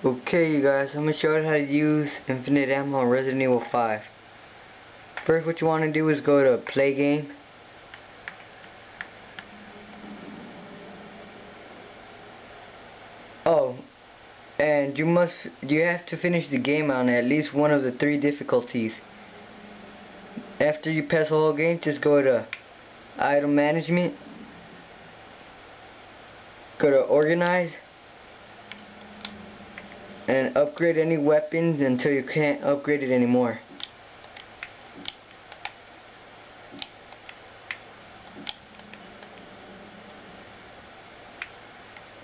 Okay, you guys, I'm going to show you how to use infinite ammo on Resident Evil 5. First, what you want to do is go to play game. Oh, and you have to finish the game on at least one of the 3 difficulties. After you pass the whole game, just go to item management, go to organize, and upgrade any weapons until you can't upgrade it anymore.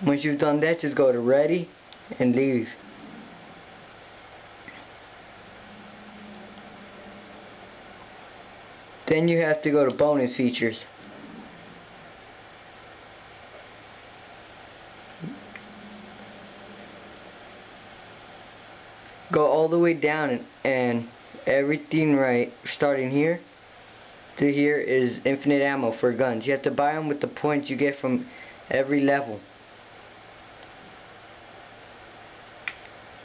Once you've done that, just go to ready and leave. Then you have to go to bonus features. Go all the way down and everything right, starting here to here, is infinite ammo for guns. You have to buy them with the points you get from every level.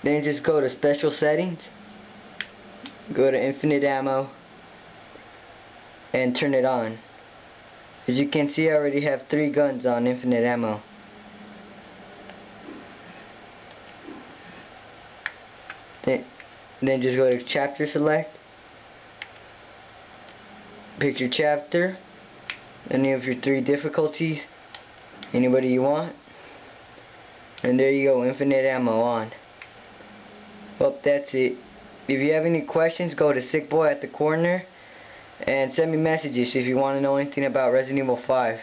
Then just go to special settings, go to infinite ammo, and turn it on. As you can see, I already have 3 guns on infinite ammo. Then just go to chapter select, pick your chapter, any of your 3 difficulties, anybody you want, and there you go, infinite ammo on. Well, that's it. If you have any questions, go to Sick Boy at the corner and send me messages if you want to know anything about Resident Evil 5.